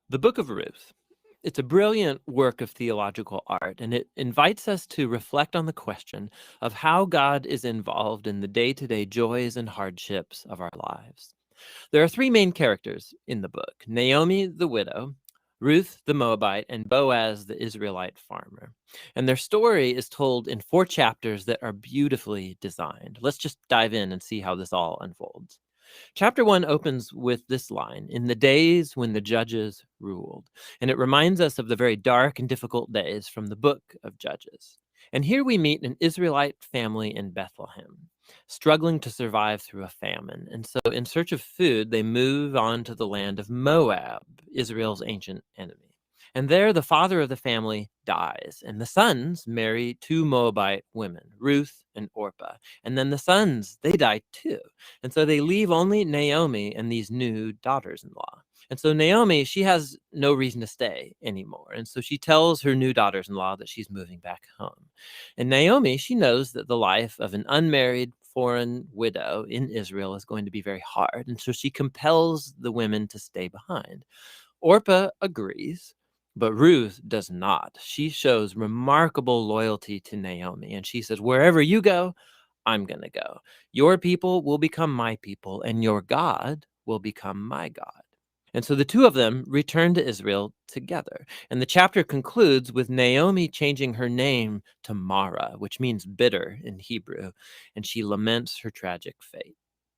The Book of Ruth. It's a brilliant work of theological art, and it invites us to reflect on the question of how God is involved in the day-to-day joys and hardships of our lives. There are three main characters in the book: Naomi, the widow, Ruth, the Moabite, and Boaz, the Israelite farmer. And their story is told in 4 chapters that are beautifully designed. Let's just dive in and see how this all unfolds. Chapter 1 opens with this line: "In the days when the judges ruled." And it reminds us of the very dark and difficult days from the book of Judges. And here we meet an Israelite family in Bethlehem, struggling to survive through a famine. And so, in search of food, they move on to the land of Moab, Israel's ancient enemy. And there, the father of the family dies, and the sons marry 2 Moabite women, Ruth and Orpah. And then the sons, they die too. And so they leave only Naomi and these new daughters-in-law. And so Naomi, she has no reason to stay anymore. And so she tells her new daughters-in-law that she's moving back home. And Naomi, she knows that the life of an unmarried foreign widow in Israel is going to be very hard. And so she compels the women to stay behind. Orpah agrees, but Ruth does not. She shows remarkable loyalty to Naomi, and she says, "Wherever you go, I'm going to go. Your people will become my people, and your God will become my God." And so the two of them return to Israel together. And the chapter concludes with Naomi changing her name to Mara, which means bitter in Hebrew, and she laments her tragic fate.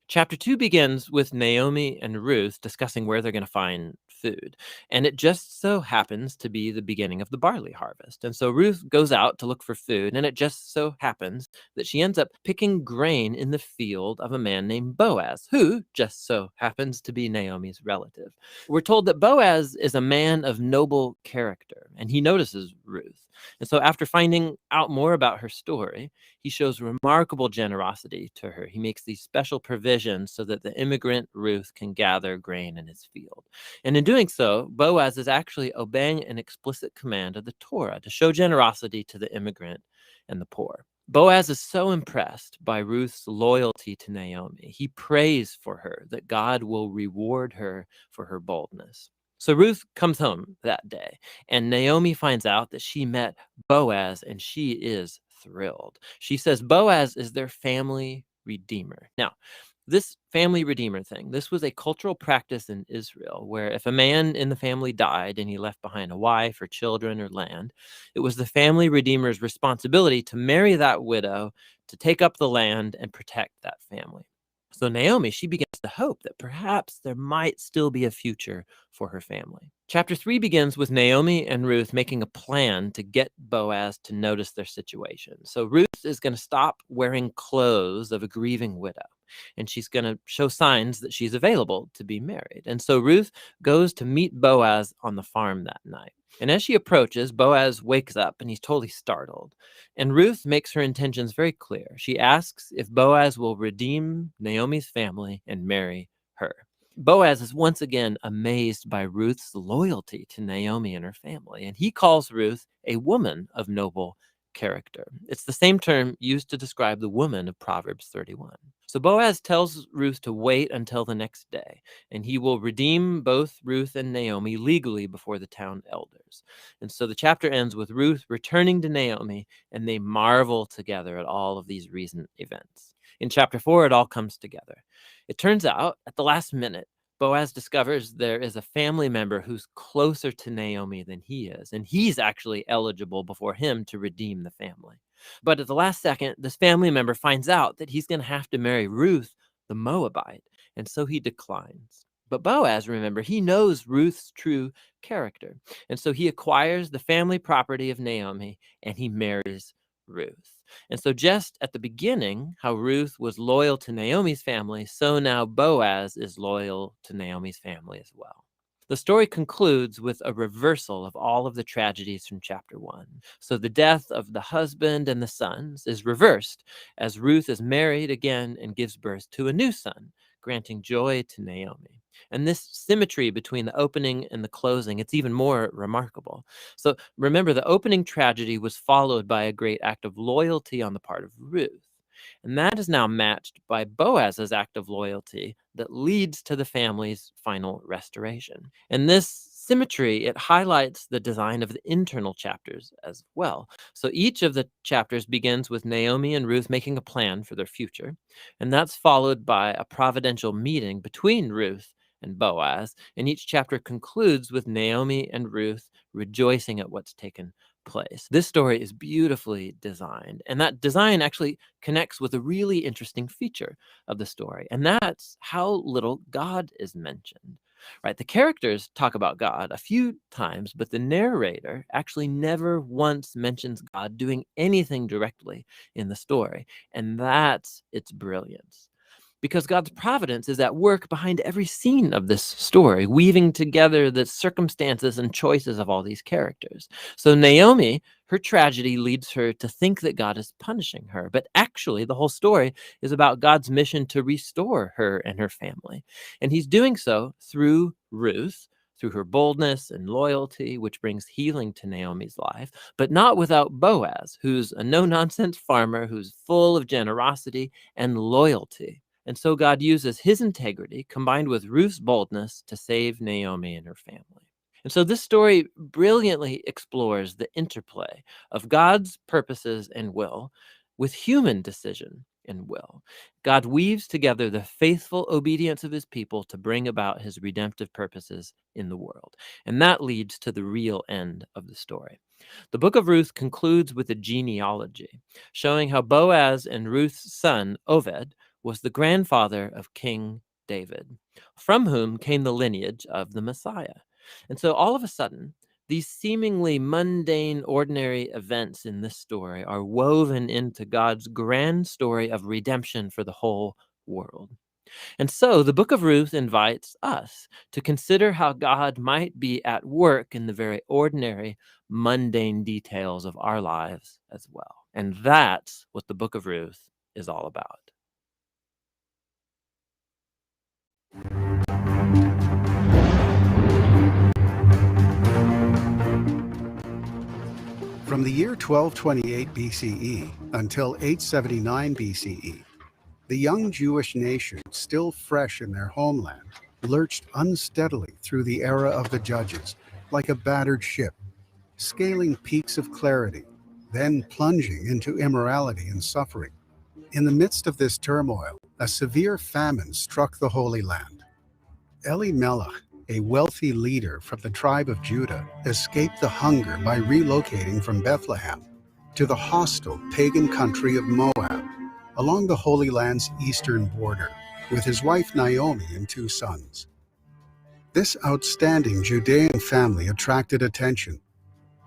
Chapter 2 begins with Naomi and Ruth discussing where they're going to find food. And it just so happens to be the beginning of the barley harvest. And so Ruth goes out to look for food, and it just so happens that she ends up picking grain in the field of a man named Boaz, who just so happens to be Naomi's relative. We're told that Boaz is a man of noble character, and he notices Ruth. And so after finding out more about her story, he shows remarkable generosity to her. He makes these special provisions so that the immigrant Ruth can gather grain in his field. And in doing so, Boaz is actually obeying an explicit command of the Torah to show generosity to the immigrant and the poor. Boaz is so impressed by Ruth's loyalty to Naomi. He prays for her that God will reward her for her boldness. So Ruth comes home that day, and Naomi finds out that she met Boaz, and she is thrilled. She says Boaz is their family redeemer. Now, this family redeemer thing, this was a cultural practice in Israel where if a man in the family died and he left behind a wife or children or land, it was the family redeemer's responsibility to marry that widow, to take up the land and protect that family. So Naomi, she begins to hope that perhaps there might still be a future for her family. Chapter 3 begins with Naomi and Ruth making a plan to get Boaz to notice their situation. So Ruth is going to stop wearing clothes of a grieving widow, and she's going to show signs that she's available to be married. And so Ruth goes to meet Boaz on the farm that night. And as she approaches, Boaz wakes up and he's totally startled. And Ruth makes her intentions very clear. She asks if Boaz will redeem Naomi's family and marry her. Boaz is once again amazed by Ruth's loyalty to Naomi and her family, and he calls Ruth a woman of noble character. It's the same term used to describe the woman of Proverbs 31. So Boaz tells Ruth to wait until the next day, and he will redeem both Ruth and Naomi legally before the town elders. And so the chapter ends with Ruth returning to Naomi, and they marvel together at all of these recent events. In chapter 4, it all comes together. It turns out, at the last minute, Boaz discovers there is a family member who's closer to Naomi than he is, and he's actually eligible before him to redeem the family. But at the last second, this family member finds out that he's going to have to marry Ruth, the Moabite, and so he declines. But Boaz, remember, he knows Ruth's true character, and so he acquires the family property of Naomi, and he marries Ruth. And so just at the beginning, how Ruth was loyal to Naomi's family, so now Boaz is loyal to Naomi's family as well. The story concludes with a reversal of all of the tragedies from chapter 1. So the death of the husband and the sons is reversed as Ruth is married again and gives birth to a new son, granting joy to Naomi. And this symmetry between the opening and the closing, it's even more remarkable. So remember, the opening tragedy was followed by a great act of loyalty on the part of Ruth. And that is now matched by Boaz's act of loyalty that leads to the family's final restoration. And this symmetry, it highlights the design of the internal chapters as well. So each of the chapters begins with Naomi and Ruth making a plan for their future, and that's followed by a providential meeting between Ruth and Boaz, and each chapter concludes with Naomi and Ruth rejoicing at what's taken place. This story is beautifully designed, and that design actually connects with a really interesting feature of the story, and that's how little God is mentioned. Right? The characters talk about God a few times, but the narrator actually never once mentions God doing anything directly in the story, and that's its brilliance. Because God's providence is at work behind every scene of this story, weaving together the circumstances and choices of all these characters. So Naomi, her tragedy leads her to think that God is punishing her, but actually the whole story is about God's mission to restore her and her family. And he's doing so through Ruth, through her boldness and loyalty, which brings healing to Naomi's life, but not without Boaz, who's a no-nonsense farmer who's full of generosity and loyalty. And so God uses his integrity combined with Ruth's boldness to save Naomi and her family. And so this story brilliantly explores the interplay of God's purposes and will with human decision and will. God weaves together the faithful obedience of his people to bring about his redemptive purposes in the world. And that leads to the real end of the story. The book of Ruth concludes with a genealogy, showing how Boaz and Ruth's son, Oved, was the grandfather of King David, from whom came the lineage of the Messiah. And so all of a sudden, these seemingly mundane, ordinary events in this story are woven into God's grand story of redemption for the whole world. And so the book of Ruth invites us to consider how God might be at work in the very ordinary, mundane details of our lives as well. And that's what the book of Ruth is all about. From the year 1228 BCE until 879 BCE, the young Jewish nation, still fresh in their homeland, lurched unsteadily through the era of the judges, like a battered ship, scaling peaks of clarity, then plunging into immorality and suffering. In the midst of this turmoil, a severe famine struck the Holy Land. Elimelech, a wealthy leader from the tribe of Judah, escaped the hunger by relocating from Bethlehem to the hostile pagan country of Moab, along the Holy Land's eastern border, with his wife Naomi and 2 sons. This outstanding Judean family attracted attention.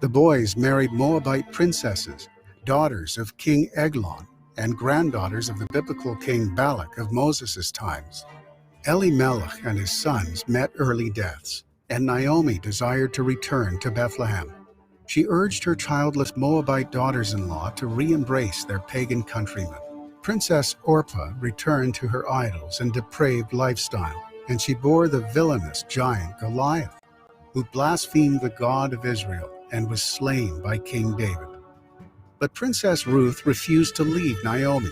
The boys married Moabite princesses, daughters of King Eglon, and granddaughters of the biblical King Balak of Moses' times. Elimelech and his sons met early deaths, and Naomi desired to return to Bethlehem. She urged her childless Moabite daughters-in-law to re-embrace their pagan countrymen. Princess Orpah returned to her idols and depraved lifestyle, and she bore the villainous giant Goliath, who blasphemed the God of Israel and was slain by King David. But Princess Ruth refused to leave Naomi.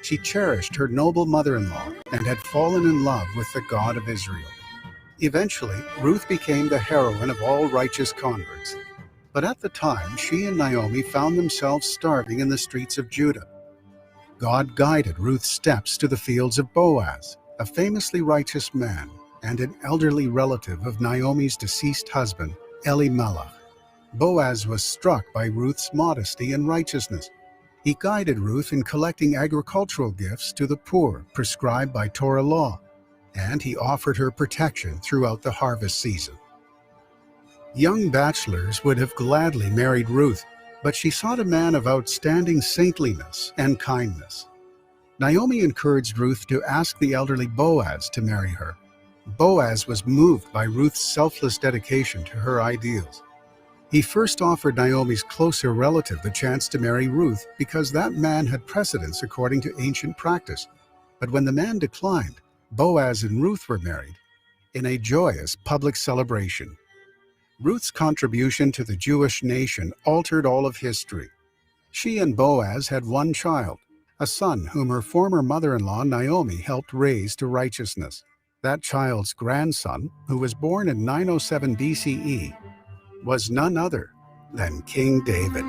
She cherished her noble mother-in-law and had fallen in love with the God of Israel. Eventually, Ruth became the heroine of all righteous converts. But at the time, she and Naomi found themselves starving in the streets of Judah. God guided Ruth's steps to the fields of Boaz, a famously righteous man and an elderly relative of Naomi's deceased husband, Elimelech. Boaz was struck by Ruth's modesty and righteousness. He guided Ruth in collecting agricultural gifts to the poor prescribed by Torah law, and he offered her protection throughout the harvest season. Young bachelors would have gladly married Ruth, but she sought a man of outstanding saintliness and kindness. Naomi encouraged Ruth to ask the elderly Boaz to marry her. Boaz was moved by Ruth's selfless dedication to her ideals. He first offered Naomi's closer relative the chance to marry Ruth because that man had precedence according to ancient practice. But when the man declined, Boaz and Ruth were married in a joyous public celebration. Ruth's contribution to the Jewish nation altered all of history. She and Boaz had 1 child, a son whom her former mother-in-law Naomi helped raise to righteousness. That child's grandson, who was born in 907 BCE, was none other than King David.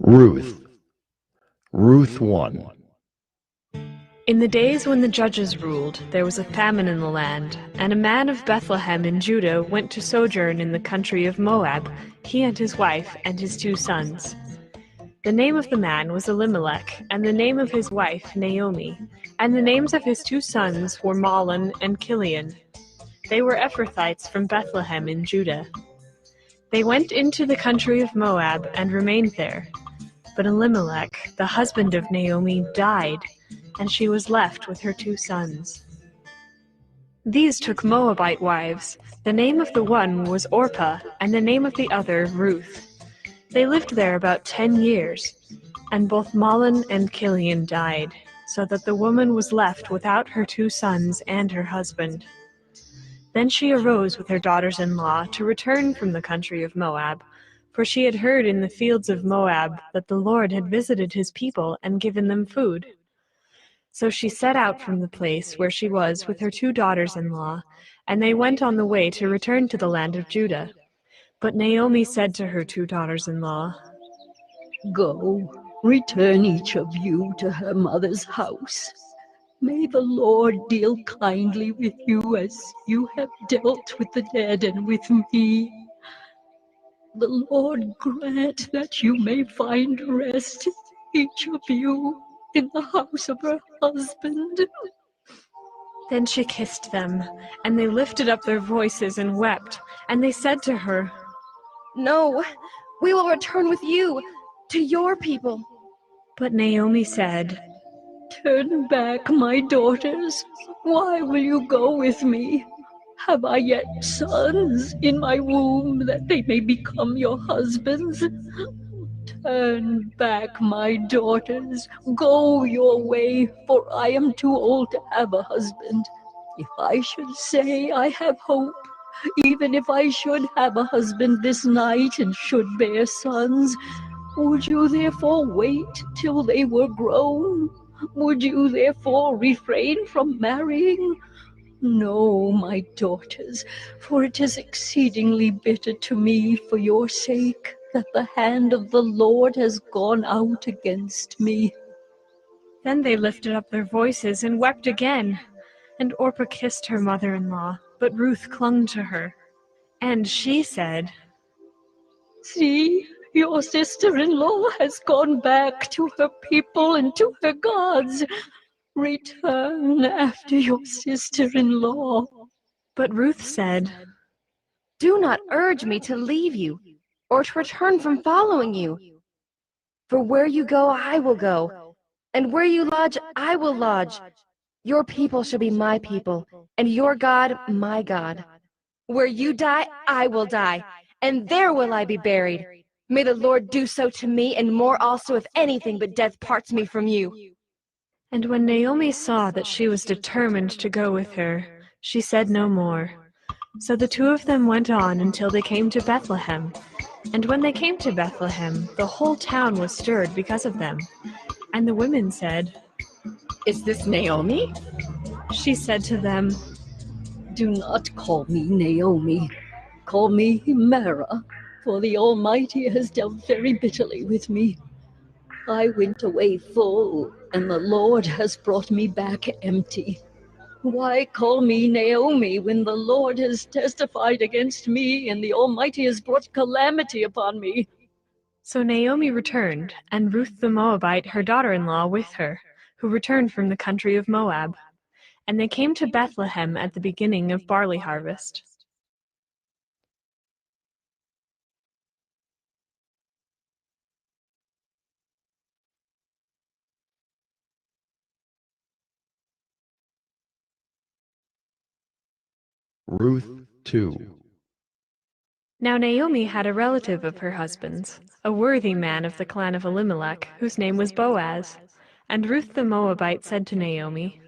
Ruth. Ruth 1. In the days when the judges ruled, there was a famine in the land, and a man of Bethlehem in Judah went to sojourn in the country of Moab, he and his wife and his 2 sons. The name of the man was Elimelech, and the name of his wife Naomi, and the names of his 2 sons were Mahlon and Chilion. They were Ephrathites from Bethlehem in Judah. They went into the country of Moab and remained there. But Elimelech, the husband of Naomi, died, and she was left with her 2 sons. These took Moabite wives. The name of the one was Orpah, and the name of the other Ruth. They lived there about 10 years, and both Mahlon and Chilion died, so that the woman was left without her 2 sons and her husband. Then she arose with her daughters-in-law to return from the country of Moab, for she had heard in the fields of Moab that the Lord had visited his people and given them food. So she set out from the place where she was with her 2 daughters-in-law, and they went on the way to return to the land of Judah. But Naomi said to her 2 daughters-in-law, "Go, return each of you to her mother's house. May the Lord deal kindly with you as you have dealt with the dead and with me. The Lord grant that you may find rest, each of you, in the house of her husband." Then she kissed them, and they lifted up their voices and wept, and they said to her, "No, we will return with you to your people." But Naomi said, "Turn back, my daughters. Why will you go with me? Have I yet sons in my womb that they may become your husbands? Turn back, my daughters. Go your way, for I am too old to have a husband. If I should say I have hope, even if I should have a husband this night and should bear sons, would you therefore wait till they were grown? Would you therefore refrain from marrying? No, my daughters, for it is exceedingly bitter to me for your sake that the hand of the Lord has gone out against me." Then they lifted up their voices and wept again. And Orpah kissed her mother-in-law, but Ruth clung to her. And she said, "See, your sister-in-law has gone back to her people and to her gods. Return after your sister-in-law." But Ruth said, "Do not urge me to leave you or to return from following you. For where you go, I will go, and where you lodge, I will lodge. Your people shall be my people, and your God, my God. Where you die, I will die, and there will I be buried. May the Lord do so to me, and more also, if anything but death parts me from you." And when Naomi saw that she was determined to go with her, she said no more. So the 2 of them went on until they came to Bethlehem. And when they came to Bethlehem, the whole town was stirred because of them. And the women said, "Is this Naomi?" She said to them, "Do not call me Naomi. Call me Mara, for the Almighty has dealt very bitterly with me. I went away full, and the Lord has brought me back empty. Why call me Naomi when the Lord has testified against me, and the Almighty has brought calamity upon me?" So Naomi returned, and Ruth the Moabite, her daughter-in-law, with her, who returned from the country of Moab. And they came to Bethlehem at the beginning of barley harvest. Ruth 2. Now Naomi had a relative of her husband's, a worthy man of the clan of Elimelech, whose name was Boaz. And Ruth the Moabite said to Naomi,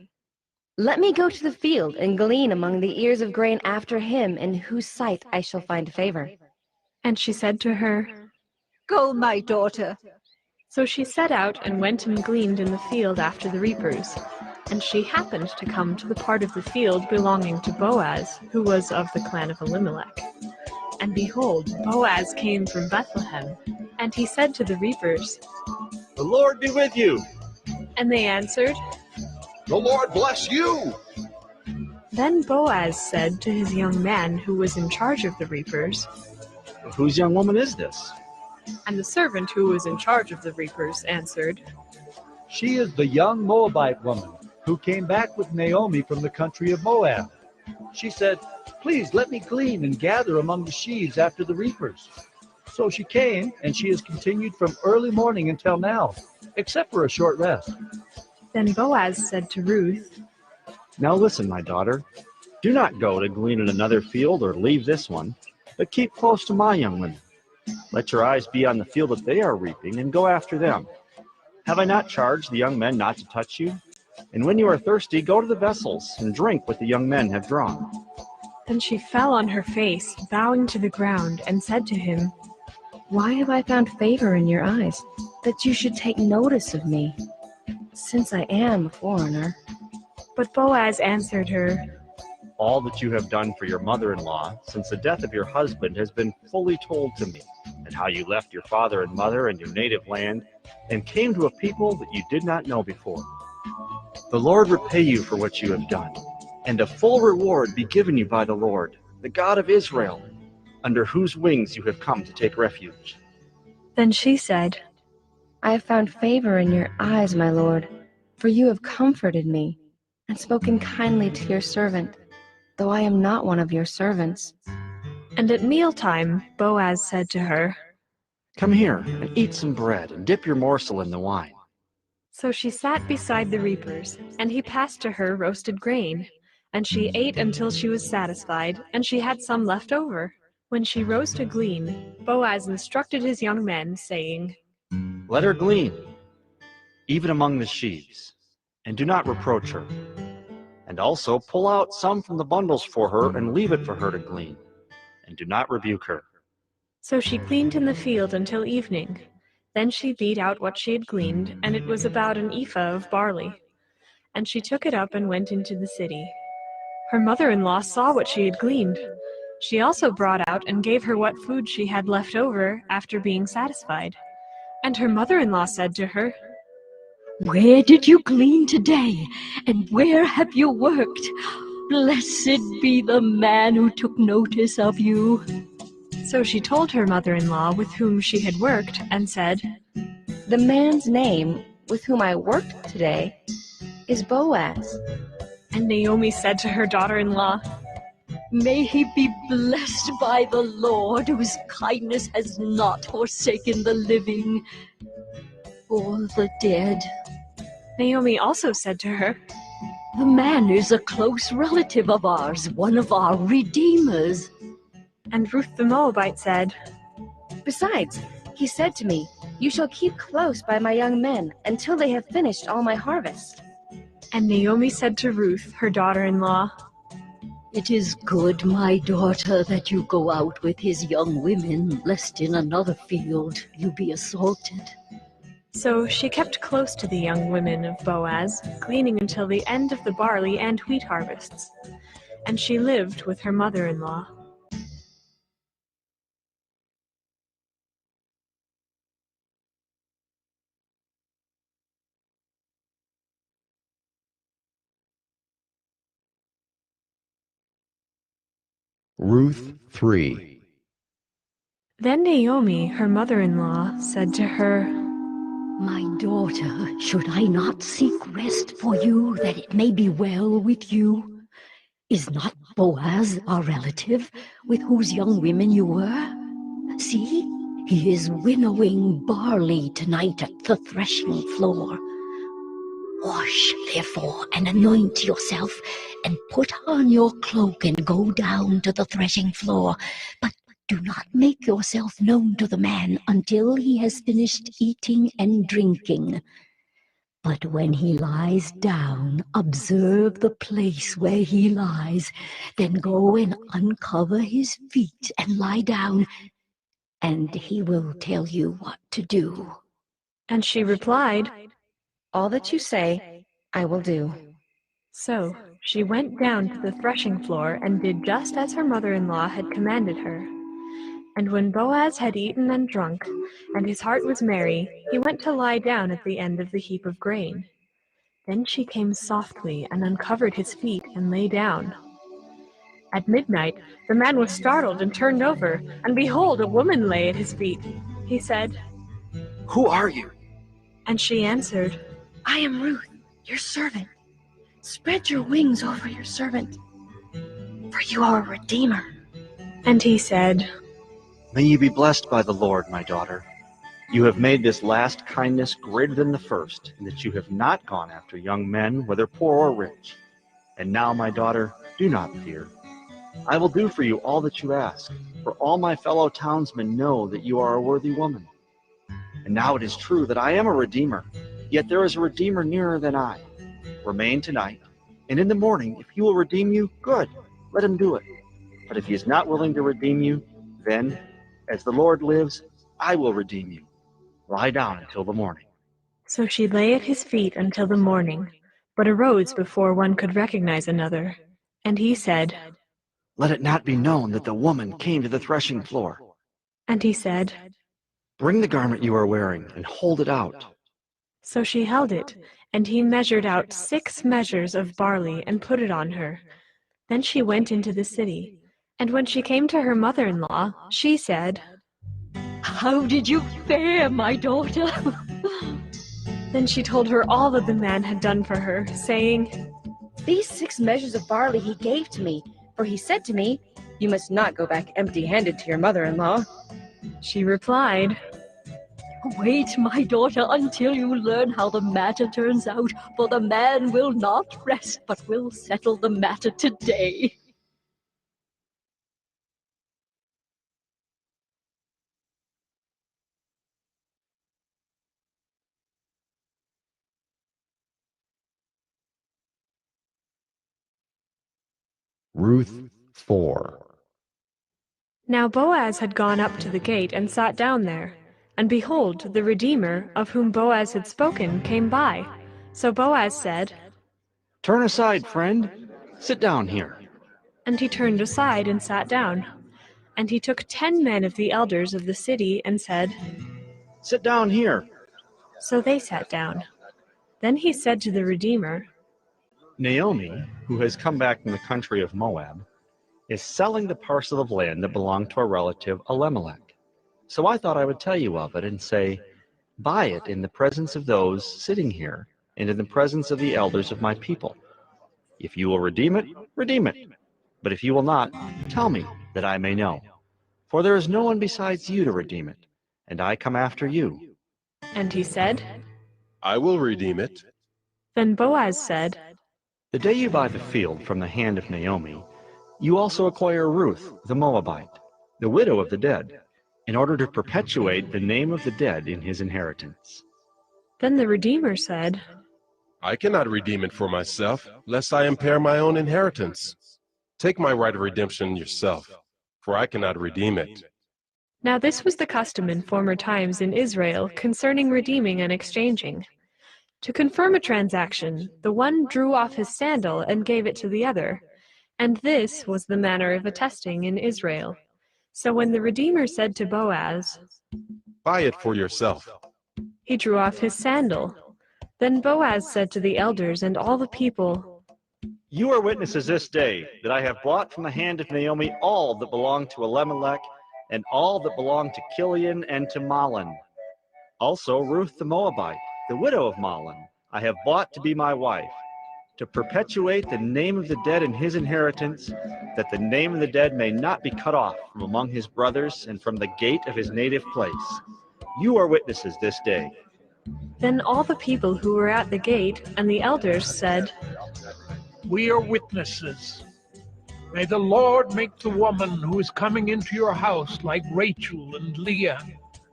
Let me go to the field and glean among the ears of grain after him in whose sight I shall find favor. and she said to her, Go, my daughter. So she set out and went and gleaned in the field after the reapers. And she happened to come to the part of the field belonging to Boaz, who was of the clan of Elimelech. And behold, Boaz came from Bethlehem, and he said to the reapers, The Lord be with you. and they answered, The Lord bless you. Then Boaz said to his young man who was in charge of the reapers, Whose young woman is this? and the servant who was in charge of the reapers answered, She is the young Moabite woman who came back with Naomi from the country of Moab. She said, Please let me glean and gather among the sheaves after the reapers. So she came, and she has continued from early morning until now, except for a short rest. Then Boaz said to Ruth, Now listen, my daughter. Do not go to glean in another field or leave this one, but keep close to my young women. Let your eyes be on the field that they are reaping, and go after them. Have I not charged the young men not to touch you? And when you are thirsty, go to the vessels and drink what the young men have drawn. Then she fell on her face, bowing to the ground, and said to him, Why have I found favor in your eyes, that you should take notice of me, since I am a foreigner? But Boaz answered her, All that you have done for your mother-in-law since the death of your husband has been fully told to me, and how you left your father and mother and your native land and came to a people that you did not know before. The Lord repay you for what you have done, and a full reward be given you by the Lord, the God of Israel, under whose wings you have come to take refuge. Then she said, I have found favor in your eyes, my lord, for you have comforted me and spoken kindly to your servant, though I am not one of your servants. And at mealtime Boaz said to her, Come here and eat some bread and dip your morsel in the wine. So she sat beside the reapers, and he passed to her roasted grain. And she ate until she was satisfied, and she had some left over. When she rose to glean, Boaz instructed his young men, saying, Let her glean, even among the sheaves, and do not reproach her. And also pull out some from the bundles for her and leave it for her to glean, and do not rebuke her. So she gleaned in the field until evening. Then she beat out what she had gleaned, and it was about an ephah of barley. And she took it up and went into the city. Her mother-in-law saw what she had gleaned. She also brought out and gave her what food she had left over after being satisfied. And her mother-in-law said to her, Where did you glean today, and where have you worked? Blessed be the man who took notice of you. So she told her mother-in-law with whom she had worked, and said, The man's name with whom I worked today is Boaz. And Naomi said to her daughter-in-law, May he be blessed by the Lord, whose kindness has not forsaken the living or the dead. Naomi also said to her, The man is a close relative of ours, one of our redeemers. And Ruth the Moabite said, Besides, he said to me, You shall keep close by my young men until they have finished all my harvest. And Naomi said to Ruth, her daughter-in-law, It is good, my daughter, that you go out with his young women, lest in another field you be assaulted. So she kept close to the young women of Boaz, gleaning until the end of the barley and wheat harvests. And she lived with her mother-in-law. Ruth 3. Then Naomi, her mother-in-law, said to her, My daughter, should I not seek rest for you, that it may be well with you? Is not Boaz our relative, with whose young women you were? See, he is winnowing barley tonight at the threshing floor. Wash, therefore, and anoint yourself, and put on your cloak and go down to the threshing floor. But Do not make yourself known to the man until he has finished eating and drinking. But when he lies down, observe the place where he lies. Then go and uncover his feet and lie down, and he will tell you what to do." And she replied, All that you say, I will do. So she went down to the threshing floor and did just as her mother-in-law had commanded her. And when Boaz had eaten and drunk, and his heart was merry, he went to lie down at the end of the heap of grain. Then she came softly and uncovered his feet and lay down. At midnight the man was startled and turned over, and behold, a woman lay at his feet. He said, "Who are you?" and she answered, I am Ruth, your servant. Spread your wings over your servant, for you are a redeemer. and he said, May you be blessed by the Lord, my daughter. You have made this last kindness greater than the first, in that you have not gone after young men, whether poor or rich. And now, my daughter, do not fear. I will do for you all that you ask, for all my fellow townsmen know that you are a worthy woman. And now it is true that I am a redeemer, yet there is a redeemer nearer than I. Remain tonight, and in the morning, if he will redeem you, good, let him do it. But if he is not willing to redeem you, then, as the Lord lives, I will redeem you. Lie down until the morning. So she lay at his feet until the morning, but arose before one could recognize another. And he said, Let it not be known that the woman came to the threshing floor. and he said, Bring the garment you are wearing and hold it out. So she held it, and he measured out 6 measures of barley and put it on her. Then she went into the city, and when she came to her mother-in-law, she said, "How did you fare, my daughter?" Then she told her all that the man had done for her, saying, These 6 measures of barley he gave to me, for he said to me, You must not go back empty-handed to your mother-in-law. She replied, "Wait, my daughter, until you learn how the matter turns out, for the man will not rest, but will settle the matter today." Ruth 4. Now Boaz had gone up to the gate and sat down there. And behold, the Redeemer, of whom Boaz had spoken, came by. So Boaz said, Turn aside, friend. Sit down here. and he turned aside and sat down. And he took 10 men of the elders of the city and said, Sit down here. So they sat down. Then he said to the Redeemer, Naomi, who has come back from the country of Moab, is selling the parcel of land that belonged to a relative, Elimelech. So I thought I would tell you of it and say, Buy it in the presence of those sitting here and in the presence of the elders of my people. If you will redeem it, redeem it. But if you will not, tell me, that I may know. For there is no one besides you to redeem it, and I come after you. and he said, I will redeem it. Then Boaz said, The day you buy the field from the hand of Naomi, you also acquire Ruth, the Moabite, the widow of the dead, in order to perpetuate the name of the dead in his inheritance. Then the Redeemer said, I cannot redeem it for myself, lest I impair my own inheritance. Take my right of redemption yourself, for I cannot redeem it. Now this was the custom in former times in Israel concerning redeeming and exchanging. To confirm a transaction, the one drew off his sandal and gave it to the other, and this was the manner of attesting in Israel. So when the Redeemer said to Boaz, Buy it for yourself. he drew off his sandal. Then Boaz said to the elders and all the people, You are witnesses this day that I have bought from the hand of Naomi all that belonged to Elimelech, and all that belonged to Kilian and to Mahlon. Also Ruth the Moabite, the widow of Mahlon, I have bought to be my wife, to perpetuate the name of the dead in his inheritance, that the name of the dead may not be cut off from among his brothers and from the gate of his native place. You are witnesses this day. Then all the people who were at the gate and the elders said, We are witnesses. May the Lord make the woman who is coming into your house like Rachel and Leah,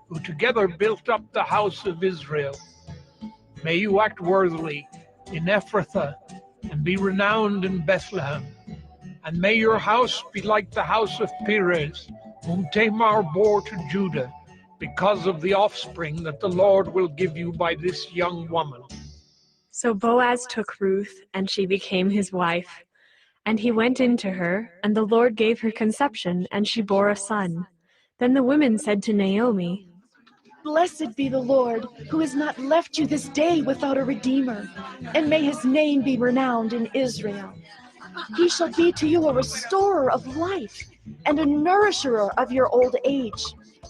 who together built up the house of Israel. May you act worthily in Ephrathah and be renowned in Bethlehem. And may your house be like the house of Perez, whom Tamar bore to Judah, because of the offspring that the Lord will give you by this young woman. So Boaz took Ruth, and she became his wife. And he went in to her, and the Lord gave her conception, and she bore a son. Then the women said to Naomi, Blessed be the Lord, who has not left you this day without a redeemer, and may his name be renowned in Israel. He shall be to you a restorer of life, and a nourisher of your old age.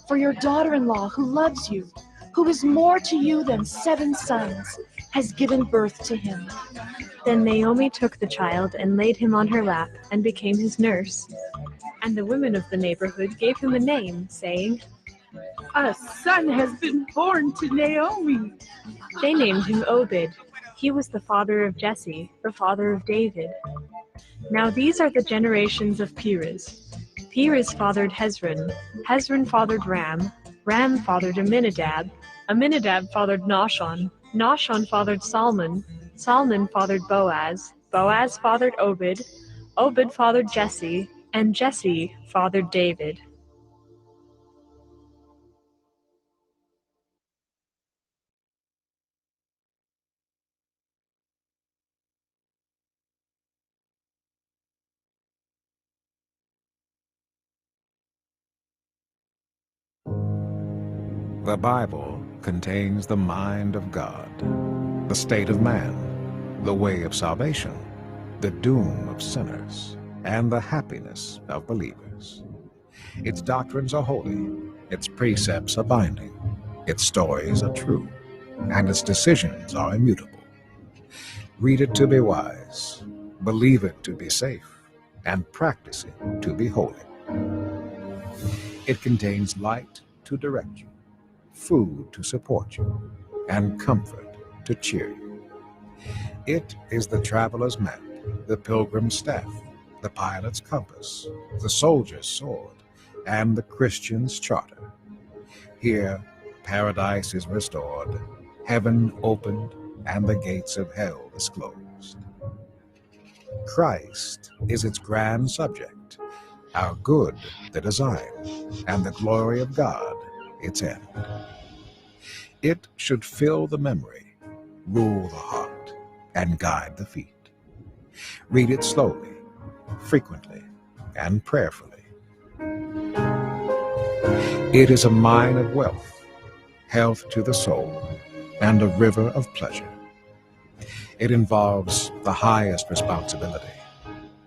For your daughter-in-law who loves you, who is more to you than 7 sons, has given birth to him. Then Naomi took the child and laid him on her lap, and became his nurse. And the women of the neighborhood gave him a name, saying, A son has been born to Naomi. They named him Obed. He was the father of Jesse, the father of David. Now these are the generations of Perez. Perez fathered Hezron. Hezron fathered Ram. Ram fathered Amminadab. Amminadab fathered Nahshon. Nahshon fathered Salmon. Salmon fathered Boaz. Boaz fathered Obed. Obed fathered Jesse. And Jesse fathered David. The Bible contains the mind of God, the state of man, the way of salvation, the doom of sinners, and the happiness of believers. Its doctrines are holy, its precepts are binding, its stories are true, and its decisions are immutable. Read it to be wise, believe it to be safe, and practice it to be holy. It contains light to direct you, food to support you, and comfort to cheer you. It is the traveler's map, the pilgrim's staff, the pilot's compass, the soldier's sword, and the Christian's charter. Here, paradise is restored, heaven opened, and the gates of hell disclosed. Christ is its grand subject, our good the design, and the glory of God its end. It should fill the memory, rule the heart, and guide the feet. Read it slowly, frequently, and prayerfully. It is a mine of wealth, health to the soul, and a river of pleasure. It involves the highest responsibility,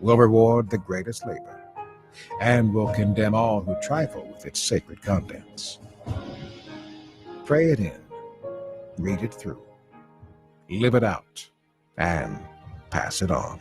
will reward the greatest labor, and will condemn all who trifle with its sacred contents. Pray it in, read it through, live it out, and pass it on.